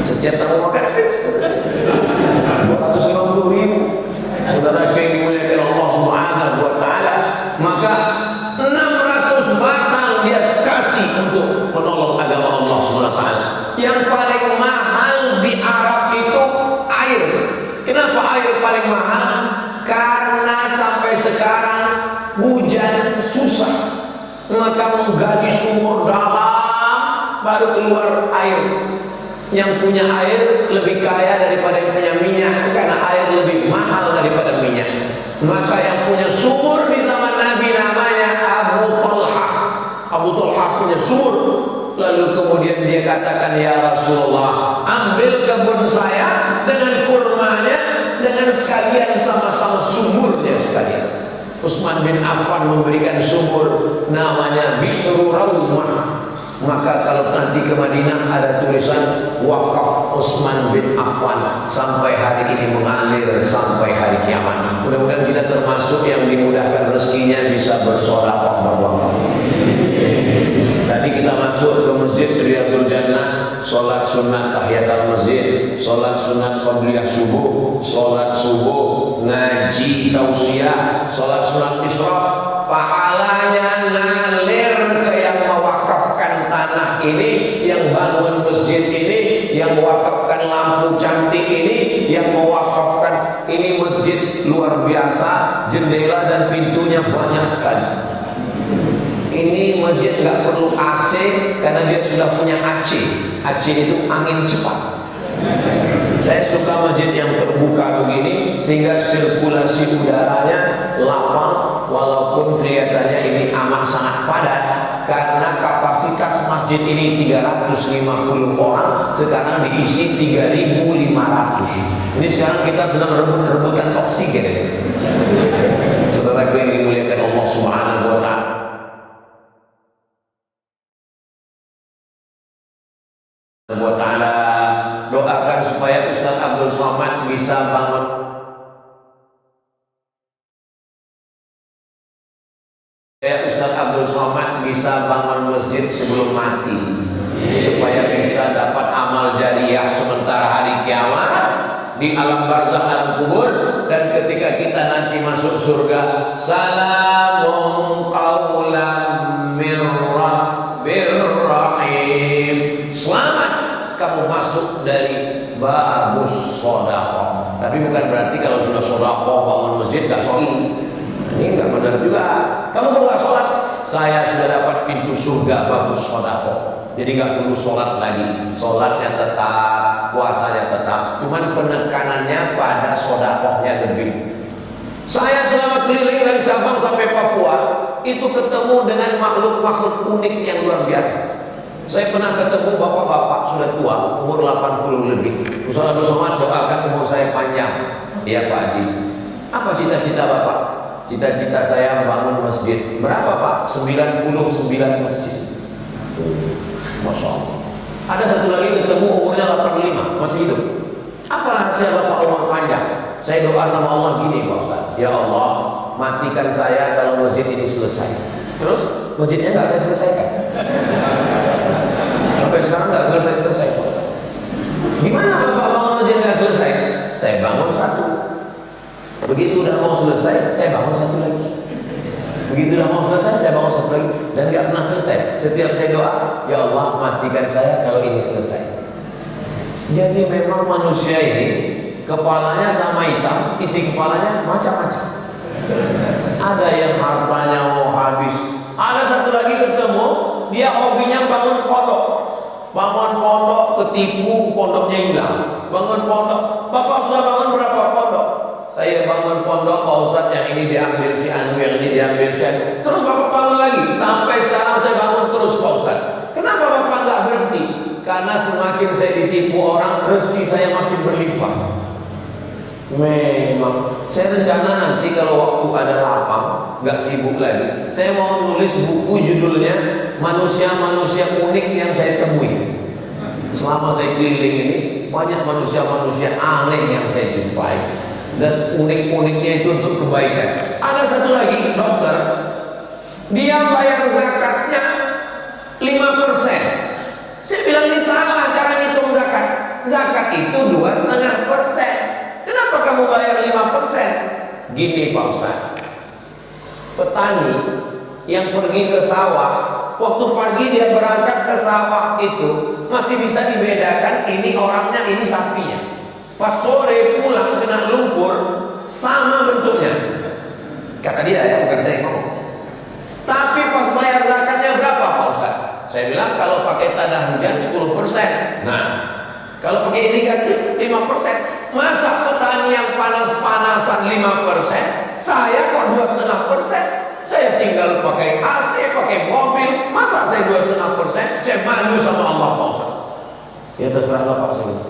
Setiap tamu makan 250.000. Saudara yang dimuliakan Allah Subhanahu wa ta'ala, maka 600 batang dia kasih untuk menolong agama Allah Subhanahu wa ta'ala. Yang paling mahal di Arab itu air. Kenapa air paling mahal? Karena sampai sekarang hujan susah, maka menggali sumur dalam baru keluar air. Yang punya air lebih kaya daripada yang punya minyak, karena air lebih mahal daripada minyak. Maka yang punya sumur di zaman Nabi namanya Abu Talhah. Abu Talhah punya sumur. Lalu kemudian dia katakan, ya Rasulullah, ambil kebun saya dengan kurmanya, dengan sekalian sama-sama sumurnya sekalian. Utsman bin Affan memberikan sumur namanya Bi'ru Raumah. Maka kalau nanti ke Madinah ada tulisan wakaf Utsman bin Affan, sampai hari ini mengalir sampai hari kiamat. Mudah-mudahan kita termasuk yang dimudahkan rezekinya bisa bersedekah berwakaf. Tadi kita masuk ke Masjid Riyadul Jannah, sholat sunat tahiyatul masjid, sholat sunat qabliyah subuh, sholat subuh, ngaji tausiah, sholat sunat isra. Pahalanya ngalir ke yang mewakafkan tanah ini, yang bangun masjid ini, yang mewakafkan lampu cantik ini, yang mewakafkan ini masjid luar biasa, jendela dan pintunya banyak sekali. Ini masjid nggak perlu AC karena dia sudah punya AC. AC itu angin cepat. Saya suka masjid yang terbuka begini sehingga sirkulasi udaranya lapang, walaupun kelihatannya ini amat sangat padat. Karena kapasitas masjid ini 350 orang, sekarang diisi 3.500. Ini sekarang kita sedang rebut-rebutan oksigen ini. Saudara yang dimuliakan Allah Subhanahu wa ta'ala, doakan supaya Ustaz Abdul Somad bisa bangun, Ustaz Abdul Somad bisa bangun masjid sebelum mati, supaya bisa dapat amal jariah sementara hari kiamat di alam barzakh, alam kubur, dan ketika kita nanti masuk surga, salamun qaulan mir rabbir rahim. Selamat kamu masuk dari babus sedekah. Tapi bukan berarti kalau sudah sedekah bangun masjid gak sholat. Ini gak benar juga. Kamu kalau gak sholat, saya sudah dapat pintu surga babus sedekah. Jadi gak perlu sholat lagi. Sholatnya tetap, puasanya tetap, cuman penekanannya pada sedekahnya lebih. Saya selama keliling dari Sabang sampai Papua itu ketemu dengan makhluk-makhluk unik yang luar biasa. Saya pernah ketemu bapak-bapak sudah tua, umur 80 lebih. Ustaz Abdul Somad doakan umur saya panjang. Iya Pak Haji. Apa cita-cita bapak? Cita-cita saya bangun masjid. Berapa Pak? 99 masjid. Masya Allah. Ada satu lagi ketemu umurnya 85, masih hidup. Apa rahasia bapak umur panjang? Saya doa sama Allah gini Pak Ustaz. Ya Allah, matikan saya kalau masjid ini selesai. Terus masjidnya nggak saya selesaikan. Sampai sekarang nggak selesai Pak Ustaz. Gimana bapak bangun masjid nggak selesai? Saya bangun satu. Begitu udah mau selesai, saya bangun satu lagi. Begitu udah mau selesai, saya bangun satu lagi. Dan nggak pernah selesai. Setiap saya doa, ya Allah matikan saya kalau ini selesai. Jadi memang manusia ini kepalanya sama hitam, isi kepalanya macam-macam. Ada yang hartanya mau habis. Ada satu lagi ketemu, dia hobinya bangun pondok. Bangun pondok, ketipu, pondoknya hilang. Bangun pondok, bapak sudah bangun berapa pondok? Saya bangun pondok Pak Ustaz, yang ini diambil si Anu, yang ini diambil si Anu. Terus bapak bangun lagi, sampai sekarang saya bangun terus Pak Ustaz. Kenapa bapak nggak berhenti? Karena semakin saya ditipu orang, rezeki saya makin berlimpah. Memang saya rencana nanti kalau waktu ada lapang, nggak sibuk lagi, saya mau nulis buku judulnya Manusia-manusia unik yang saya temui. Selama saya keliling ini, banyak manusia-manusia aneh yang saya jumpai, dan unik-uniknya itu untuk kebaikan. Ada satu lagi dokter, dia bayar zakatnya 5%. Saya bilang ini salah cara ngitung zakat. Zakat itu 2,5%. Kenapa kamu bayar 5%? Gini Pak Ustaz, petani yang pergi ke sawah, waktu pagi dia berangkat ke sawah itu masih bisa dibedakan ini orangnya, ini sapinya. Pas sore pulang kena lumpur, sama bentuknya. Kata dia ya, bukan saya ngomong. Tapi pas bayar zakatnya berapa Pak Ustaz? Saya bilang kalau pakai tanah hujan 10%. Nah, kalau pakai irigasi 5%. Masa petani yang panas-panasan 5%, saya kok 2,5%? Saya tinggal pakai AC, pakai mobil, masa saya 2,5%? Saya malu sama Allah Pak Ustaz. Ya terserah Bapak saya.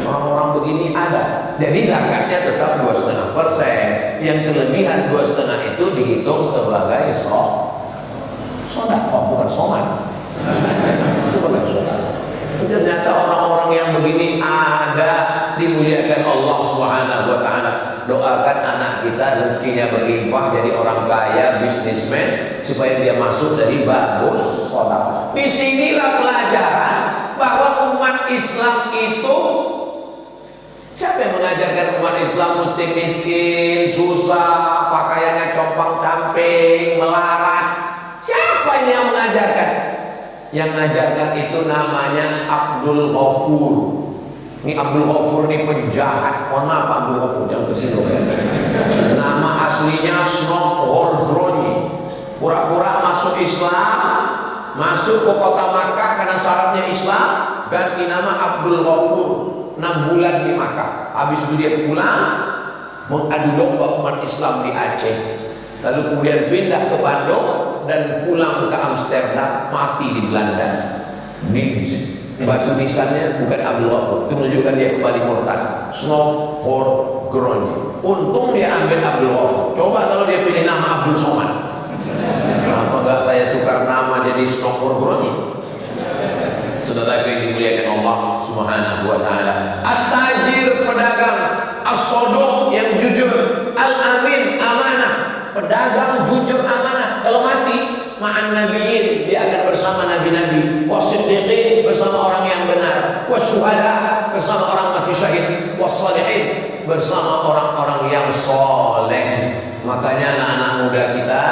Orang-orang begini ada. Jadi zakatnya tetap 2,5%. Yang kelebihan 2,5% itu dihitung sebagai sedekah, bukan soman. Sebagai sedekah. Ternyata orang-orang yang begini ada, dimuliakan Allah Subhanahu wa taala. Doakan anak kita rezekinya berlimpah, jadi orang kaya, bisnismen, supaya dia masuk dari bagus sedekah. Disinilah pelajaran bahwa umat Islam itu, siapa yang mengajarkan umat Islam mesti miskin, susah, pakaiannya compang-camping, melarat? Siapa ini yang mengajarkan? Yang mengajarkan itu namanya Abdul Ghafur. Ini Abdul Ghafur ini penjahat. Mohon maaf Abdul Ghafur, jangan tersinggung. Nama aslinya Snop Hordroni. Pura-pura masuk Islam, masuk ke kota Makkah karena syaratnya Islam, ganti nama Abdul Ghafur. 6 bulan di Makkah. Habis itu dia pulang mengadu domba umat Islam di Aceh. Lalu kemudian pindah ke Bandung dan pulang ke Amsterdam, mati di Belanda. Batu nisannya bukan Abdul Ghafur, itu menunjukkan dia kembali murtad. Snop Hordroni. Untung dia ambil Abdul Ghafur. Coba kalau dia pilih nama Abdul Somad, kenapa enggak saya tukar nama jadi Snop Hordroni? Saudara yang dimuliakan Allah Subhanahu wa taala. At-tajir, pedagang, as-saduq yang jujur, al-amin, amanah. Pedagang jujur amanah, kalau mati ma'an nabiyyin, dia akan bersama nabi-nabi, wasiddiqin, bersama orang yang benar, wasyuhada, bersama orang mati syahid, wassalihin, bersama orang-orang yang soleh. Makanya anak-anak muda kita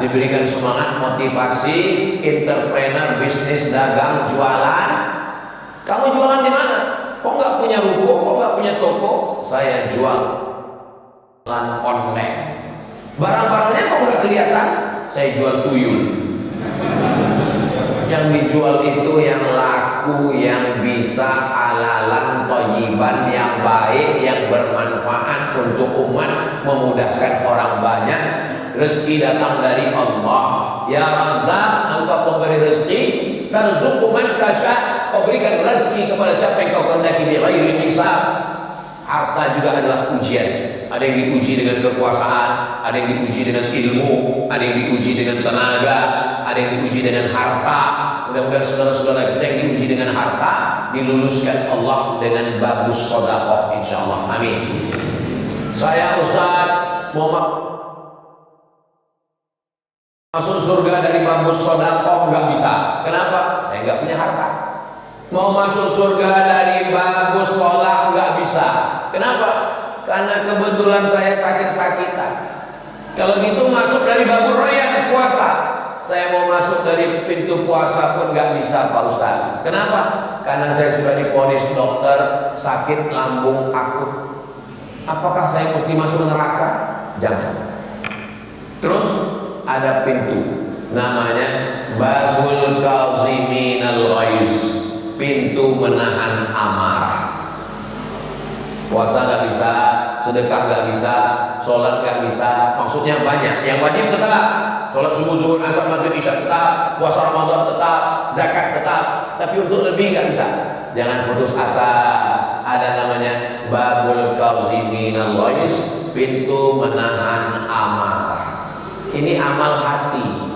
diberikan semangat, motivasi, entrepreneur, bisnis, dagang, jualan. Kamu jualan di mana? Kok nggak punya ruko? Kok nggak punya toko? Saya jualan online. Barang-barangnya kok nggak kelihatan? Saya jual tuyul. Yang dijual itu yang laku, yang bisa halalan, thayyiban, yang baik, yang bermanfaat untuk umat, memudahkan orang banyak. Rezeki datang dari Allah. Ya Razzaq, Engkau pemberi rezeki. Tarzuqu man tasya, Kau berikan rezeki kepada siapa yang Kau kehendaki bighairi hisab. Harta juga adalah ujian. Ada yang diuji dengan kekuasaan, ada yang diuji dengan ilmu, ada yang diuji dengan tenaga, ada yang diuji dengan harta. Mudah-mudahan saudara-saudara kita yang diuji dengan harta diluluskan Allah dengan bagus sedekah insyaallah. Amin. Saya Ustaz mau masuk surga dari bagus sedekah nggak bisa. Kenapa? Saya nggak punya harta. Mau masuk surga dari bagus sholat nggak bisa. Kenapa? Karena kebetulan saya sakit-sakitan. Kalau gitu masuk dari babur royan puasa. Saya mau masuk dari pintu puasa pun nggak bisa Pak Ustaz. Kenapa? Karena saya sudah divonis dokter sakit lambung akut. Apakah saya mesti masuk neraka? Jangan. Terus ada pintu namanya babul kaziminal ghaiz, pintu menahan amarah. Puasa nggak bisa, sedekah nggak bisa, sholat nggak bisa. Maksudnya banyak. Yang wajib tetap, sholat subuh, zuhur, asar, maghrib, isya tetap, puasa Ramadan tetap, zakat tetap. Tapi untuk lebih nggak bisa. Jangan putus asa. Ada namanya babul kaziminal ghaiz, pintu menahan amarah. Ini amal hati.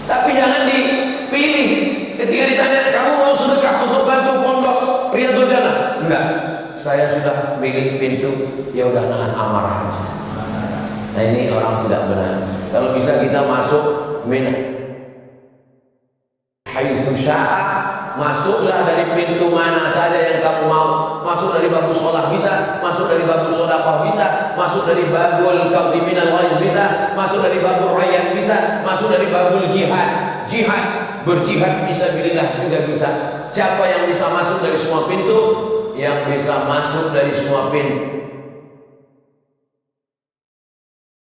Tapi jangan dipilih. Ketika ditanya, kamu mau sedekah untuk bantu pondok Riyadhul Jannah? Enggak. Saya sudah pilih pintu, ya udah nahan amarah. Nah ini orang tidak benar. Kalau bisa kita masuk min haitsu syaa, masuklah dari pintu mana saja yang kamu mau. Masuk dari bagus sholat bisa, masuk dari bagus sedekah bisa, masuk dari babul kaziminal ghaiz bisa, masuk dari babul rayyan bisa, masuk dari babul jihad. Jihad, berjihad fisabilillah juga bisa. Siapa yang bisa masuk dari semua pintu? Yang bisa masuk dari semua pintu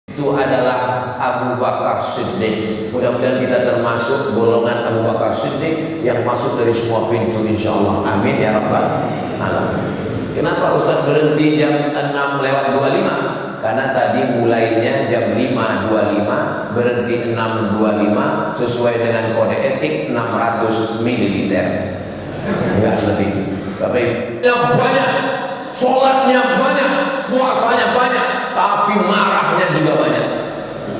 itu adalah Abu Bakar Siddiq. Mudah-mudahan kita termasuk golongan Abu Bakar Siddiq yang masuk dari semua pintu insyaallah. Amin ya rabbal alamin. Kenapa Ustaz berhenti jam 6:25? Karena tadi mulainya jam 5:25, berhenti 6:25 sesuai dengan kode etik 600 ml. Enggak lebih. Tapi yang banyak, sholatnya banyak, puasanya banyak, tapi marahnya juga banyak.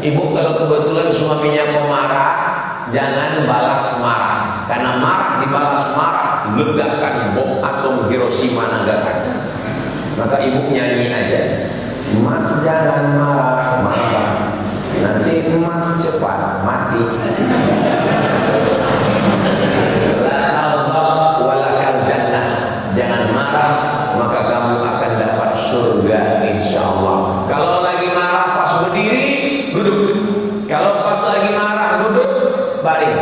Ibu kalau kebetulan suaminya pemarah, jangan balas marah. Karena marah dibalas marah, ledakan bom atom Hiroshima Nagasaki. Maka ibu nyanyi aja, Mas jangan marah-marah, nanti Mas cepat mati. Jangan marah, maka kamu akan dapat surga insyaallah. Kalau lagi marah pas berdiri, duduk. Kalau pas lagi marah duduk, baring.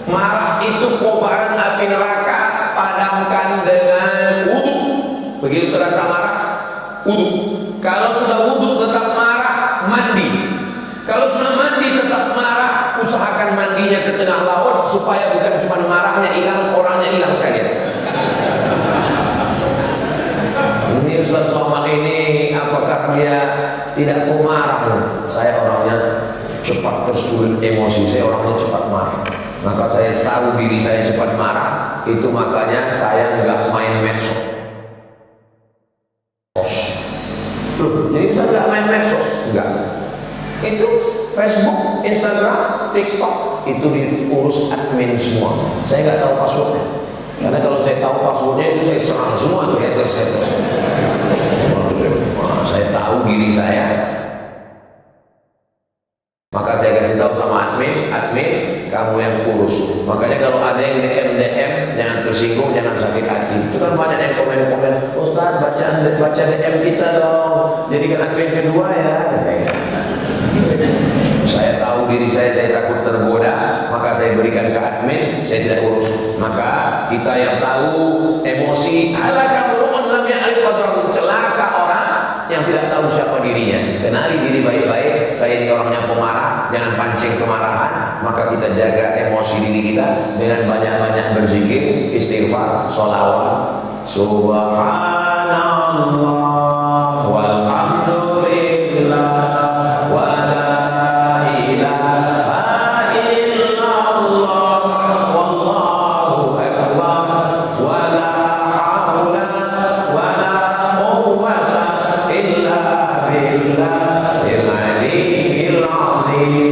Marah itu kobaran api neraka, padamkan dengan wudu. Begitu terasa marah, wudu. Kalau sudah wudu tetap marah, mandi. Kalau sudah mandi tetap marah, usahakan mandinya ke tengah laut supaya bukan cuma marahnya hilang, orangnya hilang sekalian. Ini Ustaz Somad ini apakah dia tidak pemarah? Saya orangnya cepat tersulut emosi, saya orangnya cepat marah. Maka saya tahu diri saya cepat marah. Itu makanya saya nggak main medsos. Jadi saya nggak main medsos, enggak. Itu Facebook, Instagram, TikTok itu diurus admin semua. Saya nggak tahu passwordnya. Karena kalau saya tahu passwordnya itu saya serang semua tuh haters. Saya tahu diri saya. Maka saya kasih tahu sama admin, kamu yang urus. Makanya kalau ada yang DM, jangan tersinggung, jangan sakit hati. Itu kan banyak yang komen-komen, Ustaz baca DM kita dong, jadikan admin kedua ya. Saya tahu diri saya takut tergoda, maka saya berikan ke admin, saya tidak urus. Maka kita yang tahu emosi, celaka orang yang tidak tahu siapa dirinya. Kenali diri baik-baik. Saya ini orangnya pemarah, jangan pancing kemarahan. Maka kita jaga emosi diri kita dengan banyak-banyak berzikir, istighfar, sholawat. Subhanallah walhamdulillah wa la ilaha illallah wallahu akbar wa la haula wa la quwwata illa billahil aliyyil azim.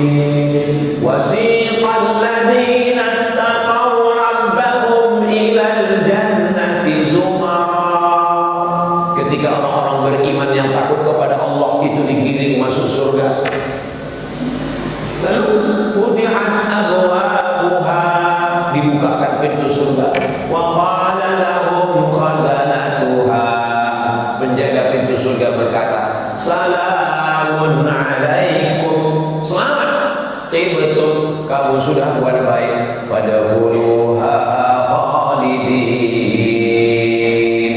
Wasiqal ladzina taqaw rabbahum ilal jannati zumara. Ketika orang-orang beriman yang takut kepada Allah itu digiring masuk surga. Lalu futihat abwabuha, dibukakan pintu surga. Wa qala lahum khazanatuha, penjaga pintu surga berkata, salamun alaikum, selamat, betul kamu sudah buat baik. Fadkhuluha khalidin.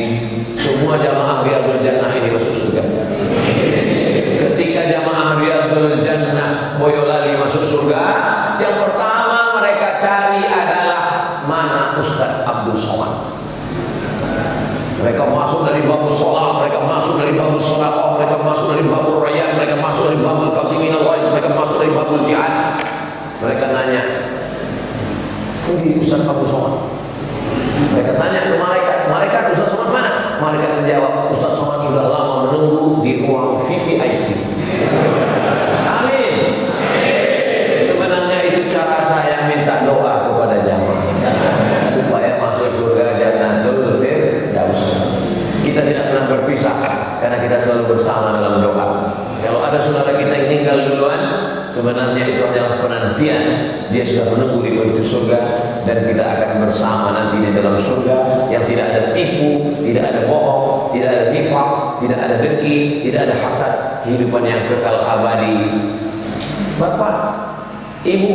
Semua jamaah Riyadhul Jannah ini masuk surga. Ketika jamaah Riyadhul Jannah Boyolali masuk surga, yang pertama mereka cari adalah mana Ustaz Abdul Somad. Mereka masuk dari babul sholat, mereka masuk dari babul sholawat, mereka masuk dari babul rayyan, mereka masuk dari babul qazimin al-wais, mereka masuk dari babul jihad. Mereka nanya, ini Ustaz Abdul Somad. Mereka tanya ke malaikat Ustaz Somad mana? Malaikat menjawab, Ustaz Somad sudah lama menunggu di ruang VVIP. Amin. Sebenarnya itu cara saya minta doa kepada jamaah supaya masuk surga Jannatul Firdaus. Kita tidak pernah berpisah karena kita selalu bersama dalam doa. Kalau ada saudara kita yang meninggal duluan, sebenarnya itu adalah penantian. Dia sudah menunggu di pintu surga dan kita akan bersama nanti di dalam surga yang tidak ada tipu, tidak ada bohong, tidak ada nifaq, tidak ada dengki, tidak ada hasad, kehidupan yang kekal abadi. Bapak, Ibu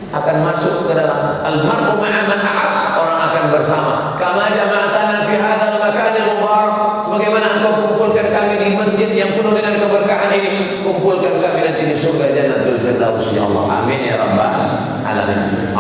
akan masuk ke dalam al-mar'u ma'a man ahab, orang akan bersama. Kama jama'atana fi hadzal makanil mubarak, sebagaimana engkau kumpulkan kami di masjid yang penuh dengan keberkahan ini, kumpulkan kami nanti di surga Jannatul Firdaus ya Allah. Amin ya rabbal alamin.